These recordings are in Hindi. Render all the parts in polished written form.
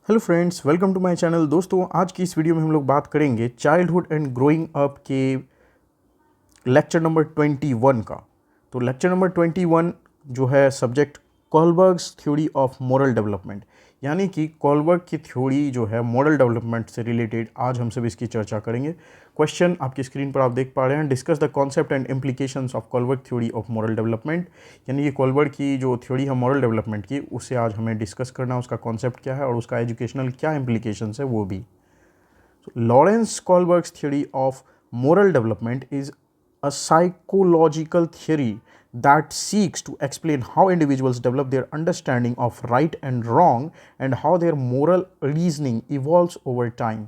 Hello friends, welcome to my channel. दोस्तों, आज की इस वीडियो में हम लोग बात करेंगे चाइल्डहुड एंड ग्रोइंग अप के लेक्चर नंबर 21 का। तो लेक्चर नंबर 21 जो है subject Kohlberg's theory of moral development, यानी कि कोलबर्ग की थ्योरी जो है मोरल डेवलपमेंट से रिलेटेड आज हम सब इसकी चर्चा करेंगे। क्वेश्चन आपकी स्क्रीन पर आप देख पा रहे हैं, discuss the concept and implications of Kohlberg theory of moral development. यानी कि कोलबर्ग की जो थ्योरी है मोरल डेवलपमेंट की, उसे आज हमें डिस्कस करना है, उसका कॉन्सेप्ट क्या है और उसका एजुकेशनल क्या इम्प्लीकेशंस है वो भी। Lawrence Kohlberg's theory of moral development is a psychological theory that seeks to explain how individuals develop their understanding of right and wrong and how their moral reasoning evolves over time.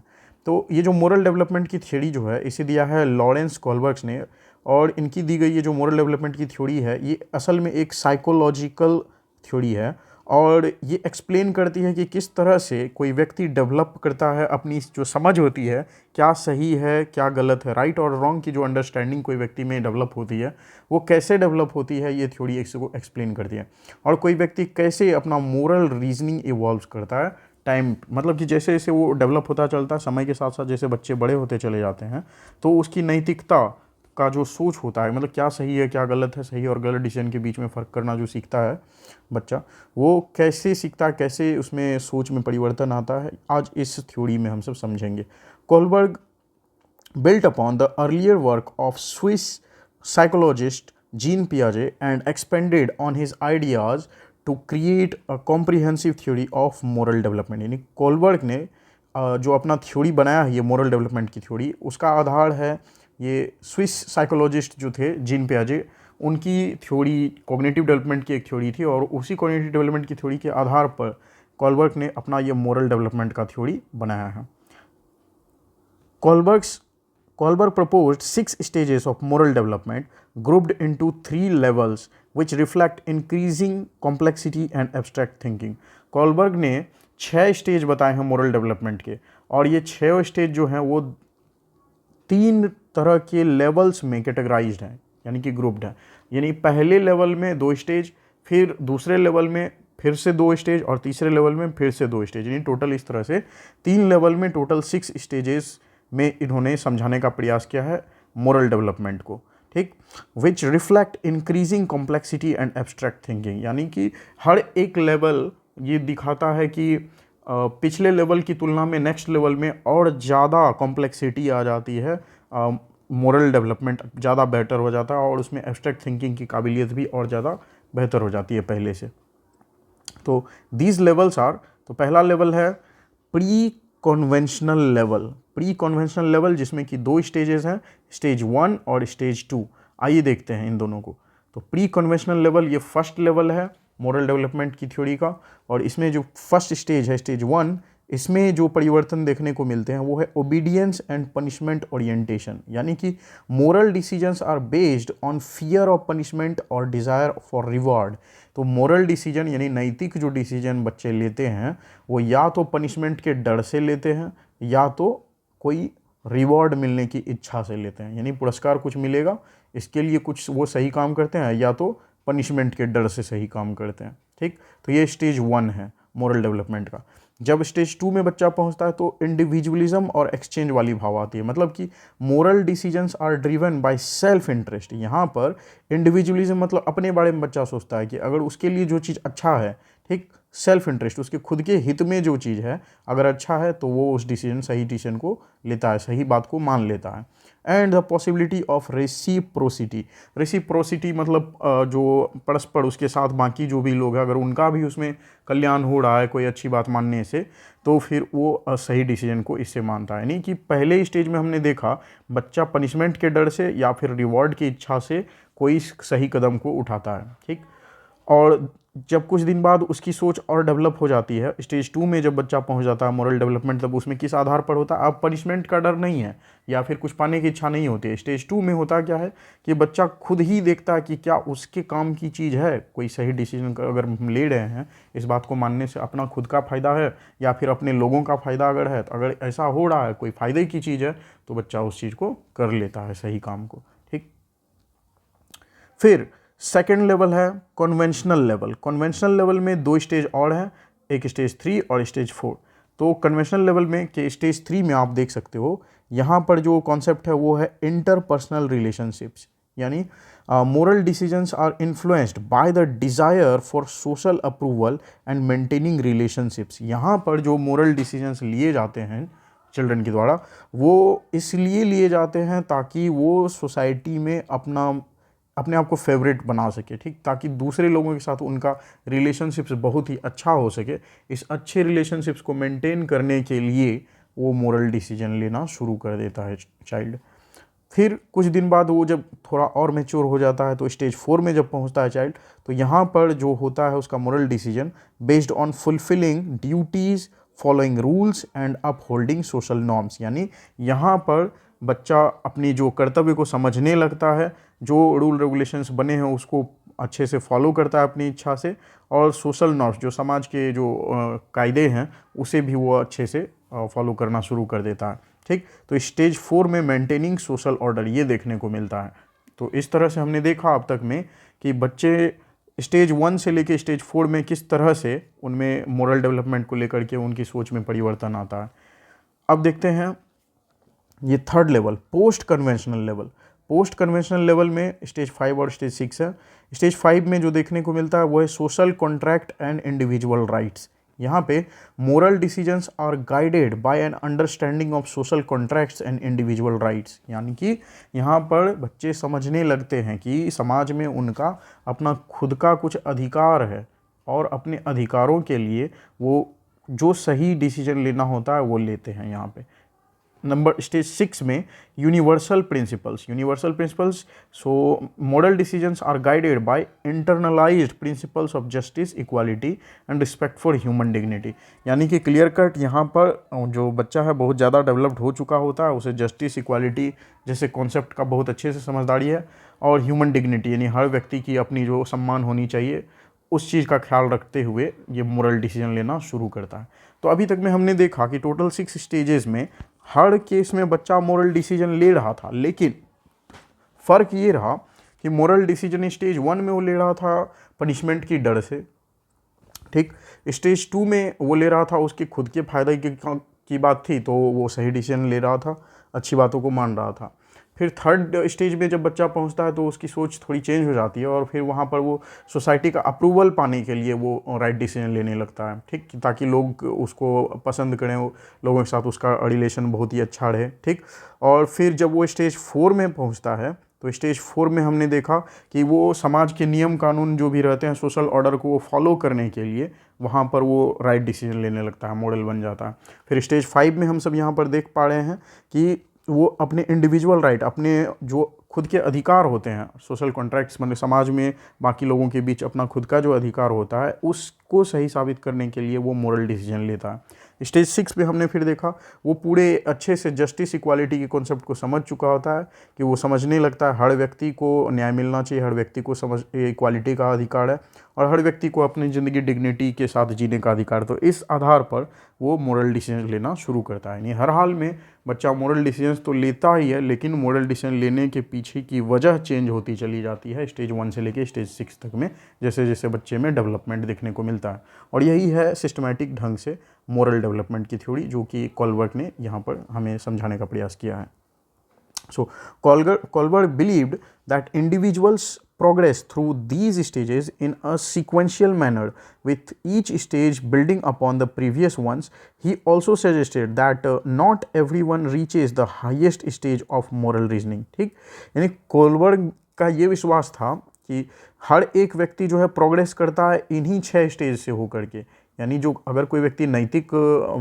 तो ये जो मोरल डेवलपमेंट की थ्योरी जो है इसे दिया है लॉरेंस कोलबर्ग्स ने, और इनकी दी गई ये जो मोरल डेवलपमेंट की थ्योरी है ये असल में एक साइकोलॉजिकल थ्योरी है और ये एक्सप्लेन करती है कि किस तरह से कोई व्यक्ति डेवलप करता है अपनी जो समझ होती है, क्या सही है क्या गलत है, राइट और रॉन्ग की जो अंडरस्टैंडिंग कोई व्यक्ति में डेवलप होती है वो कैसे डेवलप होती है, ये थ्योरी इसको एक्सप्लेन करती है। और कोई व्यक्ति कैसे अपना मोरल रीजनिंग इवॉल्व करता है टाइम, मतलब कि जैसे जैसे वो डेवलप होता चलता है समय के साथ साथ, जैसे बच्चे बड़े होते चले जाते हैं तो उसकी नैतिकता का जो सोच होता है, मतलब क्या सही है क्या गलत है, सही और गलत डिसीजन के बीच में फ़र्क करना जो सीखता है बच्चा, वो कैसे सीखता है, कैसे उसमें सोच में परिवर्तन आता है, आज इस थ्योरी में हम सब समझेंगे। Kohlberg built upon the earlier work of Swiss psychologist Jean Piaget and expanded on his ideas to create a comprehensive theory of moral development। यानी कोलबर्ग ने जो अपना थ्योरी बनाया है ये मोरल डेवलपमेंट की थ्योरी, उसका आधार है ये स्विस साइकोलॉजिस्ट जो थे जीन पियाजे, उनकी थ्योरी कॉग्निटिव डेवलपमेंट की एक थ्योरी थी और उसी कॉग्निटिव डेवलपमेंट की थ्योरी के आधार पर कोलबर्ग ने अपना ये मोरल डेवलपमेंट का थ्योरी बनाया है। Kohlberg proposed 6 stages of moral development grouped into 3 levels which reflect increasing complexity and abstract thinking। Kohlberg ने 6 स्टेज बताए हैं मोरल डेवलपमेंट के, और ये 6 स्टेज जो हैं वो 3 तरह के लेवल्स में कैटेगराइज्ड हैं, यानी कि ग्रुप्ड हैं। यानी पहले लेवल में 2 स्टेज, फिर दूसरे लेवल में फिर से 2 स्टेज और तीसरे लेवल में फिर से 2 स्टेज, यानी टोटल इस तरह से 3 लेवल में टोटल 6 स्टेजेस में इन्होंने समझाने का प्रयास किया है मोरल डेवलपमेंट को। ठीक, which reflect increasing complexity and abstract thinking, यानी कि हर एक लेवल ये दिखाता है कि पिछले लेवल की तुलना में नेक्स्ट लेवल में और ज़्यादा कॉम्प्लेक्सिटी आ जाती है, मोरल डेवलपमेंट ज़्यादा बेटर हो जाता है और उसमें एब्स्ट्रैक्ट थिंकिंग की काबिलियत भी और ज़्यादा बेहतर हो जाती है पहले से। तो दीज लेवल्स आर, तो पहला लेवल है pre conventional level. Pre conventional level जिसमें कि 2 स्टेजेस हैं, स्टेज 1 और स्टेज 2। आइए देखते हैं इन दोनों को। तो प्री कॉन्वेंशनल लेवल ये फर्स्ट लेवल है मोरल डेवलपमेंट की थ्योरी का, और इसमें जो फर्स्ट स्टेज है स्टेज 1, इसमें जो परिवर्तन देखने को मिलते हैं वो है ओबीडियंस एंड पनिशमेंट ओरिएंटेशन। यानी कि moral decisions are based on fear of punishment और डिज़ायर फॉर रिवॉर्ड। तो मोरल डिसीजन यानी नैतिक जो डिसीजन बच्चे लेते हैं वो या तो पनिशमेंट के डर से लेते हैं या तो कोई रिवॉर्ड मिलने की इच्छा से लेते हैं, यानी पुरस्कार कुछ मिलेगा इसके लिए कुछ वो सही काम करते हैं, या तो पनिशमेंट के डर से सही काम करते हैं। ठीक, तो ये स्टेज 1 है मोरल डेवलपमेंट का। जब स्टेज 2 में बच्चा पहुंचता है तो इंडिविजुअलिज्म और एक्सचेंज वाली भाव आती है, मतलब कि moral decisions are driven by self interest. यहाँ पर इंडिविजुअलिज्म मतलब अपने बारे में बच्चा सोचता है कि अगर उसके लिए जो चीज़ अच्छा है, ठीक, सेल्फ इंटरेस्ट उसके खुद के हित में जो चीज़ है अगर अच्छा है तो वो उस डिसीजन सही डिसीजन को लेता है, सही बात को मान लेता है। And the possibility of reciprocity. Reciprocity मतलब जो परस्पर उसके साथ बाकी जो भी लोग हैं अगर उनका भी उसमें कल्याण हो रहा है कोई अच्छी बात मानने से, तो फिर वो सही डिसीजन को इससे मानता है। यानी कि पहले स्टेज में हमने देखा बच्चा पनिशमेंट के डर से या फिर रिवॉर्ड की इच्छा से कोई सही कदम को उठाता है। ठीक, और जब कुछ दिन बाद उसकी सोच और डेवलप हो जाती है, स्टेज 2 में जब बच्चा पहुंच जाता है मोरल डेवलपमेंट, तब उसमें किस आधार पर होता है, अब पनिशमेंट का डर नहीं है या फिर कुछ पाने की इच्छा नहीं होती है। स्टेज 2 में होता क्या है कि बच्चा खुद ही देखता है कि क्या उसके काम की चीज़ है, कोई सही डिसीजन अगर हम ले रहे हैं इस बात को मानने से अपना खुद का फ़ायदा है या फिर अपने लोगों का फ़ायदा अगर है, तो अगर ऐसा हो रहा है कोई फ़ायदे की चीज़ है तो बच्चा उस चीज़ को कर लेता है सही काम को। ठीक, फिर सेकेंड लेवल है कन्वेंशनल लेवल। कन्वेंशनल लेवल में 2 स्टेज और हैं, एक स्टेज 3 और स्टेज 4। तो कन्वेंशनल लेवल में के स्टेज 3 में आप देख सकते हो, यहाँ पर जो कॉन्सेप्ट है वो है इंटरपर्सनल रिलेशनशिप्स, यानी moral decisions are influenced by the desire for social approval and maintaining relationships. यहाँ पर जो मोरल डिसीजंस लिए जाते हैं चिल्ड्रन के द्वारा, वो इसलिए लिए जाते हैं ताकि वो सोसाइटी में अपने आप को फेवरेट बना सके, ठीक, ताकि दूसरे लोगों के साथ उनका रिलेशनशिप्स बहुत ही अच्छा हो सके। इस अच्छे रिलेशनशिप्स को मेंटेन करने के लिए वो मोरल डिसीजन लेना शुरू कर देता है चाइल्ड। फिर कुछ दिन बाद वो जब थोड़ा और मैच्योर हो जाता है, तो स्टेज 4 में जब पहुंचता है चाइल्ड, तो यहाँ पर जो होता है उसका moral decision based on fulfilling duties, following rules and upholding social norms, यानी यहाँ पर बच्चा अपनी जो कर्तव्य को समझने लगता है, जो रूल रेगुलेशंस बने हैं उसको अच्छे से फॉलो करता है अपनी इच्छा से, और सोशल नॉर्म्स जो समाज के जो कायदे हैं उसे भी वो अच्छे से फॉलो करना शुरू कर देता है, ठीक। तो स्टेज 4 में मेंटेनिंग सोशल ऑर्डर ये देखने को मिलता है। तो इस तरह से हमने देखा अब तक में कि बच्चे स्टेज 1 से लेके स्टेज 4 में किस तरह से उनमें मोरल डेवलपमेंट को लेकर के उनकी सोच में परिवर्तन आता है। अब देखते हैं ये third level, post conventional level. Post conventional level में स्टेज 5 और स्टेज 6 है। स्टेज 5 में जो देखने को मिलता है वो है social contract and individual rights. यहाँ पे moral decisions are guided by an understanding of social contracts and individual rights, यानी कि यहाँ पर बच्चे समझने लगते हैं कि समाज में उनका अपना खुद का कुछ अधिकार है, और अपने अधिकारों के लिए वो जो सही डिसीजन लेना होता है वो लेते हैं। यहाँ पे स्टेज 6 में universal principles, so moral decisions are guided by internalised principles of justice, equality and respect for human dignity, यानी कि क्लियर कट यहाँ पर जो बच्चा है बहुत ज़्यादा डेवलप्ड हो चुका होता है, उसे जस्टिस, इक्वालिटी जैसे कॉन्सेप्ट का बहुत अच्छे से समझदारी है, और ह्यूमन डिग्निटी यानी हर व्यक्ति की अपनी जो सम्मान होनी चाहिए उस चीज़ का ख्याल रखते हुए ये मोरल डिसीजन लेना शुरू करता है। तो अभी तक में हमने देखा कि टोटल 6 स्टेजेस में हर केस में बच्चा मोरल डिसीजन ले रहा था, लेकिन फ़र्क ये रहा कि मोरल डिसीजन स्टेज 1 में वो ले रहा था पनिशमेंट की डर से, ठीक। स्टेज 2 में वो ले रहा था उसके खुद के फायदे की बात थी, तो वो सही डिसीजन ले रहा था, अच्छी बातों को मान रहा था। फिर थर्ड स्टेज में जब बच्चा पहुंचता है तो उसकी सोच थोड़ी चेंज हो जाती है, और फिर वहाँ पर वो सोसाइटी का अप्रूवल पाने के लिए वो राइट डिसीजन लेने लगता है, ठीक, ताकि लोग उसको पसंद करें, लोगों के साथ उसका रिलेशन बहुत ही अच्छा रहे, ठीक। और फिर जब वो स्टेज 4 में पहुँचता है, तो स्टेज 4 में हमने देखा कि वो समाज के नियम कानून जो भी रहते हैं सोशल ऑर्डर को फॉलो करने के लिए वहाँ पर वो राइट डिसीजन लेने लगता है, मॉडल बन जाता है। फिर स्टेज 5 में हम सब यहाँ पर देख पा रहे हैं कि वो अपने इंडिविजुअल राइट, अपने जो खुद के अधिकार होते हैं, सोशल कॉन्ट्रैक्ट्स मतलब समाज में बाकी लोगों के बीच अपना खुद का जो अधिकार होता है उसको सही साबित करने के लिए वो मोरल डिसीजन लेता है। स्टेज 6 पे हमने फिर देखा वो पूरे अच्छे से जस्टिस, इक्वालिटी के कॉन्सेप्ट को समझ चुका होता है कि वो समझने लगता है हर व्यक्ति को न्याय मिलना चाहिए, हर व्यक्ति को समझ इक्वालिटी का अधिकार है, और हर व्यक्ति को अपनी ज़िंदगी डिग्निटी के साथ जीने का अधिकार। तो इस आधार पर वो मोरल डिसीजन लेना शुरू करता है। यानी हर हाल में बच्चा मोरल डिसीजन तो लेता ही है, लेकिन मोरल डिसीजन लेने के पीछे की वजह चेंज होती चली जाती है स्टेज 1 से लेकर स्टेज 6 तक में, जैसे जैसे बच्चे में डेवलपमेंट देखने को मिलता है। और यही है सिस्टमैटिक ढंग से मोरल डेवलपमेंट की थ्योरी, जो कि कोलबर्ग ने यहाँ पर हमें समझाने का प्रयास किया है। So Kohlberg believed that individuals progress through these stages in a sequential manner, with each stage building upon the previous ones. He also suggested that not everyone reaches the highest stage of moral reasoning. ठीक, यानी कोलबर्ग का ये विश्वास था कि हर एक व्यक्ति जो है प्रोग्रेस करता है इन्हीं 6 स्टेज से होकर के, यानी जो अगर कोई व्यक्ति नैतिक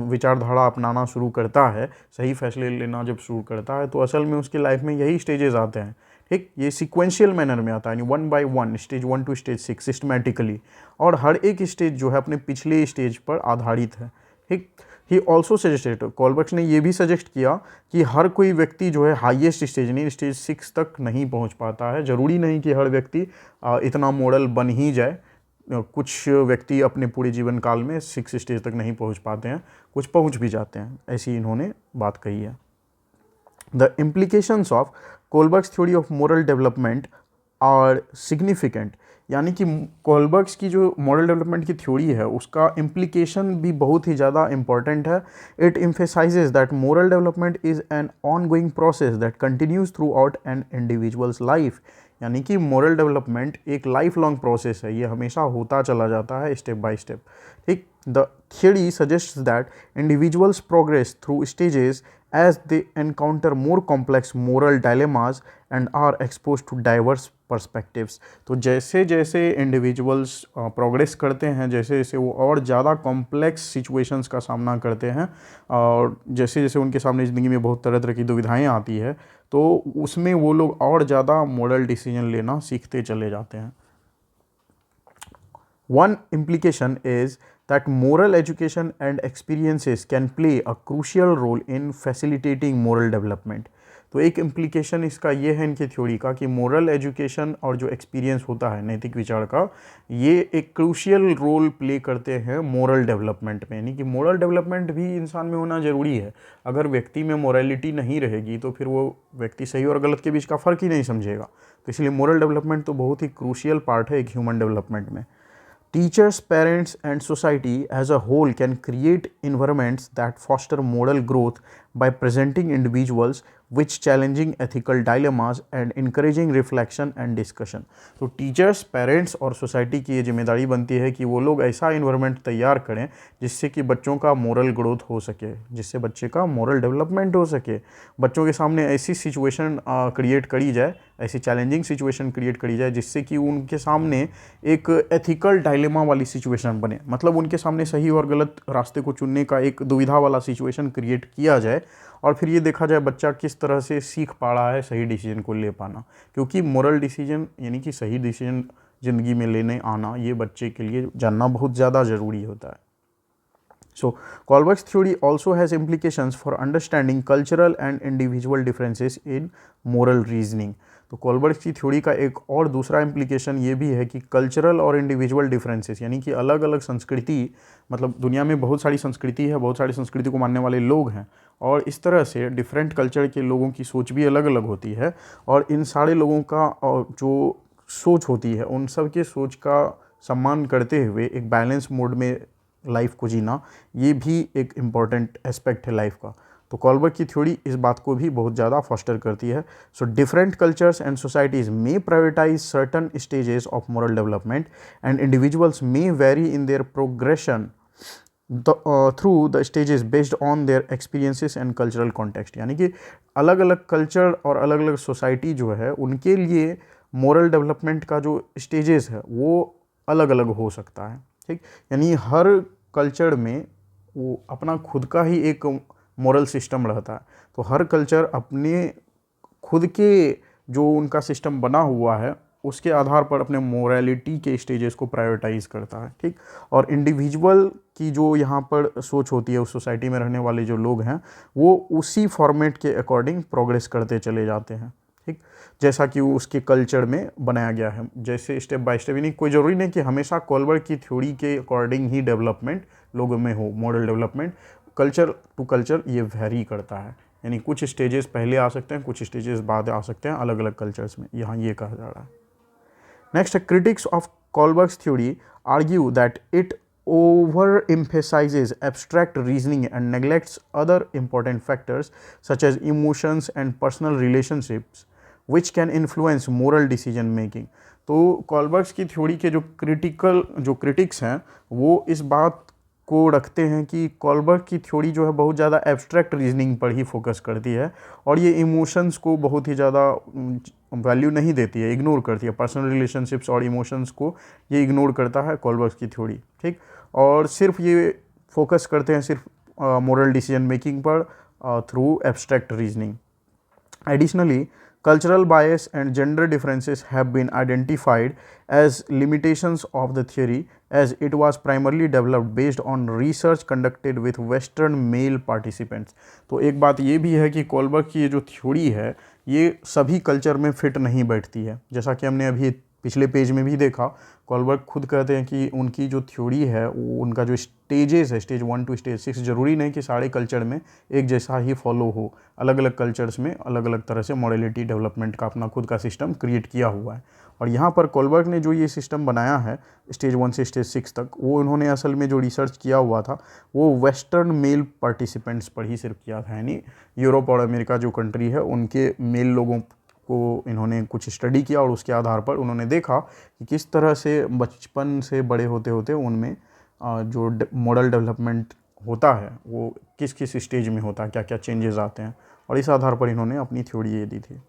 विचारधारा अपनाना शुरू करता है, सही फैसले लेना जब शुरू करता है, तो असल में उसकी लाइफ में यही स्टेजेस आते हैं, ठीक। ये सीक्वेंशियल मैनर में आता है, यानी 1 by 1 stage 1 to stage 6 systematically, और हर एक स्टेज जो है अपने पिछले स्टेज पर आधारित है, ठीक। ही ऑल्सो सजेस्टेड, कोलबर्ग ने ये भी सजेस्ट किया कि हर कोई व्यक्ति जो है हाईएस्ट स्टेज नहीं स्टेज 6 तक नहीं पहुंच पाता है। ज़रूरी नहीं कि हर व्यक्ति इतना मॉडल बन ही जाए, कुछ व्यक्ति अपने पूरे जीवन काल में 6 स्टेज तक नहीं पहुंच पाते हैं, कुछ पहुंच भी जाते हैं, ऐसी इन्होंने बात कही है। The implications of Kohlberg's theory of moral development are significant यानी कि कोलबर्ग्स की जो मॉरल डेवलपमेंट की थ्योरी है उसका इम्प्लीकेशन भी बहुत ही ज़्यादा इंपॉर्टेंट है. It emphasizes that moral development is an ongoing process that continues throughout an individual's life. यानी कि मोरल डेवलपमेंट एक लाइफ लॉन्ग प्रोसेस है, ये हमेशा होता चला जाता है स्टेप बाय स्टेप. ठीक. The theory suggests that individuals progress through stages as they encounter more complex moral dilemmas and are exposed to diverse perspectives. तो जैसे जैसे इंडिविजुअल्स प्रोग्रेस करते हैं, जैसे जैसे वो और ज़्यादा कॉम्प्लेक्स सिचुएशंस का सामना करते हैं और जैसे जैसे उनके सामने ज़िंदगी में बहुत तरह तरह की दुविधाएं आती है, तो उसमें वो लोग और ज़्यादा मोरल डिसीजन लेना सीखते चले जाते हैं. One implication is that moral education and experiences can play a crucial role in facilitating moral development. तो एक इम्प्लीकेशन इसका ये है इनकी थ्योरी का कि मोरल एजुकेशन और जो एक्सपीरियंस होता है नैतिक विचार का, ये एक क्रूशियल रोल प्ले करते हैं मोरल डेवलपमेंट में. यानी कि मोरल डेवलपमेंट भी इंसान में होना ज़रूरी है. अगर व्यक्ति में मोरालिटी नहीं रहेगी तो फिर वो व्यक्ति सही और गलत के बीच का फ़र्क ही नहीं समझेगा. तो इसलिए मोरल डेवलपमेंट तो बहुत ही क्रूशियल पार्ट है एक ह्यूमन डेवलपमेंट में. Teachers, parents, and society as a whole can create environments that foster moral growth by presenting individuals with challenging ethical dilemmas and encouraging reflection and discussion. तो टीचर्स, पेरेंट्स और सोसाइटी की ये जिम्मेदारी बनती है कि वो लोग ऐसा इन्वायरमेंट तैयार करें जिससे कि बच्चों का मोरल ग्रोथ हो सके, जिससे बच्चे का मोरल डेवलपमेंट हो सके. बच्चों के सामने ऐसी सिचुएशन क्रिएट करी जाए, ऐसी चैलेंजिंग सिचुएशन क्रिएट करी जाए जिससे कि उनके सामने एक एथिकल डायलेमा वाली सिचुएशन बने. मतलब उनके सामने सही और गलत रास्ते को चुनने का एक दुविधा वाला सिचुएशन क्रिएट किया जाए और फिर ये देखा जाए बच्चा किस तरह से सीख पा रहा है सही डिसीजन को ले पाना. क्योंकि मोरल डिसीजन यानी कि सही डिसीजन ज़िंदगी में लेने आना, ये बच्चे के लिए जानना बहुत ज़्यादा ज़रूरी होता है. So, Kohlberg's theory also has implications for understanding cultural and individual differences in moral reasoning. तो कोलबर्ग की थ्योरी का एक और दूसरा इम्प्लीकेशन ये भी है कि कल्चरल और इंडिविजुअल डिफरेंसेस, यानी कि अलग अलग संस्कृति, मतलब दुनिया में बहुत सारी संस्कृति है, बहुत सारी संस्कृति को मानने वाले लोग हैं और इस तरह से डिफरेंट कल्चर के लोगों की सोच भी अलग अलग होती है और इन सारे लोगों का जो सोच होती है उन सब के सोच का सम्मान करते हुए एक बैलेंस मोड में लाइफ को जीना, ये भी एक इम्पॉर्टेंट एस्पेक्ट है लाइफ का. तो कोलबर्ग की थ्योरी इस बात को भी बहुत ज़्यादा फॉस्टर करती है. So different cultures and societies may prioritise certain stages of moral development and individuals may vary in their progression through the stages based on their experiences and cultural context. यानी कि अलग अलग कल्चर और अलग अलग सोसाइटी जो है उनके लिए मोरल डेवलपमेंट का जो स्टेजेस है वो अलग अलग हो सकता है. ठीक. यानी हर कल्चर में वो अपना खुद का ही एक मोरल सिस्टम रहता है. तो हर कल्चर अपने खुद के जो उनका सिस्टम बना हुआ है उसके आधार पर अपने मोरालिटी के स्टेजेस को प्रायोरिटाइज करता है. ठीक. और इंडिविजुअल की जो यहाँ पर सोच होती है, उस सोसाइटी में रहने वाले जो लोग हैं वो उसी फॉर्मेट के अकॉर्डिंग प्रोग्रेस करते चले जाते हैं. ठीक. जैसा कि वो उसके कल्चर में बनाया गया है, जैसे स्टेप बाय स्टेप. यानी कोई ज़रूरी नहीं कि हमेशा कोलबर्ग की थ्योरी के अकॉर्डिंग ही डेवलपमेंट लोगों में हो. Moral development culture to culture ये वेरी करता है. यानी कुछ स्टेजेस पहले आ सकते हैं, कुछ स्टेजेस बाद आ सकते हैं अलग अलग कल्चर्स में, यहाँ ये कहा जा रहा है. Next, critics of Kohlberg's theory argue that it over emphasizes abstract reasoning and neglects other important factors such as emotions and personal relationships which can influence moral decision making. तो कोलबर्ग्स की थ्योरी के जो क्रिटिक्स हैं वो इस बात को रखते हैं कि कोलबर्ग की थ्योरी जो है बहुत ज़्यादा एब्स्ट्रैक्ट रीजनिंग पर ही फोकस करती है और ये इमोशंस को बहुत ही ज़्यादा वैल्यू नहीं देती है, इग्नोर करती है. पर्सनल रिलेशनशिप्स और इमोशंस को ये इग्नोर करता है कोलबर्ग की थ्योरी. ठीक. और सिर्फ ये फोकस करते हैं सिर्फ मोरल डिसीजन मेकिंग पर through abstract reasoning. Additionally, cultural bias and gender differences have been identified as limitations of the theory as it was primarily developed based on research conducted with western male participants. तो एक बात ये भी है कि कोलबर्ग की ये जो थ्योरी है ये सभी कल्चर में फिट नहीं बैठती है. जैसा कि हमने अभी पिछले पेज में भी देखा, कॉलबर्ग खुद कहते हैं कि उनकी जो थ्योरी है वो उनका जो स्टेजेस है, स्टेज 1 टू स्टेज 6, ज़रूरी नहीं कि सारे कल्चर में एक जैसा ही फॉलो हो, अलग अलग कल्चर्स में अलग अलग तरह से मॉडलिटी डेवलपमेंट का अपना खुद का सिस्टम क्रिएट किया हुआ है। और यहाँ पर कॉलबर्ग ने जो ये सिस्टम बनाया है स्टेज 1 से स्टेज 6 तक, वो उन्होंने असल में जो रिसर्च किया हुआ था वो वेस्टर्न मेल पार्टिसिपेंट्स पर ही सिर्फ किया था, यानी यूरोप और अमेरिका जो कंट्री है उनके मेल लोगों को इन्होंने कुछ स्टडी किया और उसके आधार पर उन्होंने देखा कि किस तरह से बचपन से बड़े होते होते उनमें जो मॉडल डेवलपमेंट होता है वो किस किस स्टेज में होता है, क्या क्या चेंजेस आते हैं, और इस आधार पर इन्होंने अपनी थ्योरी ये दी थी।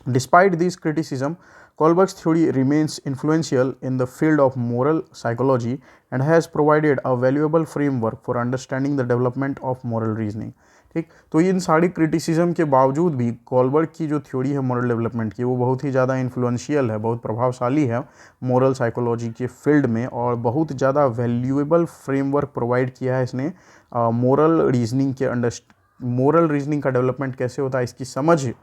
Despite this criticism, Kohlberg's theory remains influential in the field of moral psychology and has provided a valuable framework for understanding the development of moral reasoning. ठीक, तो इन सारी क्रिटिसिज्म के बावजूद भी कॉलबर्ग की जो थ्योरी है मॉरल डेवलपमेंट की वो बहुत ही ज़्यादा इन्फ्लुएंशियल है, बहुत प्रभावशाली है मॉरल साइकोलॉजी के फील्ड में, और बहुत ज़्यादा वैल्यूएबल फ्रेमवर्क प्रोवाइड किया है इसने मॉरल रीजनिंग के मॉरल रीजनिंग का डेवलपमेंट कैसे होता है इसकी समझ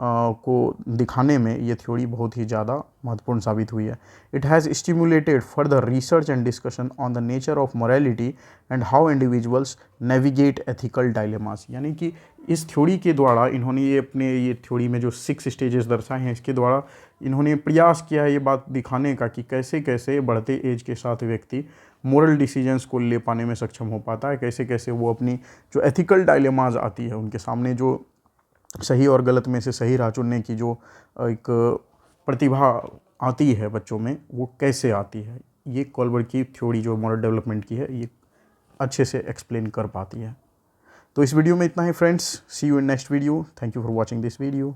को दिखाने में ये थ्योरी बहुत ही ज़्यादा महत्वपूर्ण साबित हुई है। It has stimulated further research and discussion on the nature of morality and how individuals navigate ethical dilemmas, यानी कि इस थ्योरी के द्वारा इन्होंने ये थ्योरी में जो 6 स्टेजेस दर्शाए हैं इसके द्वारा इन्होंने प्रयास किया है ये बात दिखाने का कि कैसे कैसे बढ़ते एज के साथ व्यक्ति मोरल डिसीजंस को ले पाने में सक्षम हो पाता है, कैसे कैसे वो अपनी जो एथिकल डायलेमाज आती है उनके सामने, जो सही और गलत में से सही राह चुनने की जो एक प्रतिभा आती है बच्चों में वो कैसे आती है, ये कॉलबर्ग की थ्योरी जो मॉरल डेवलपमेंट की है ये अच्छे से एक्सप्लेन कर पाती है। तो इस वीडियो में इतना ही friends, see you in next video, thank you for watching this video.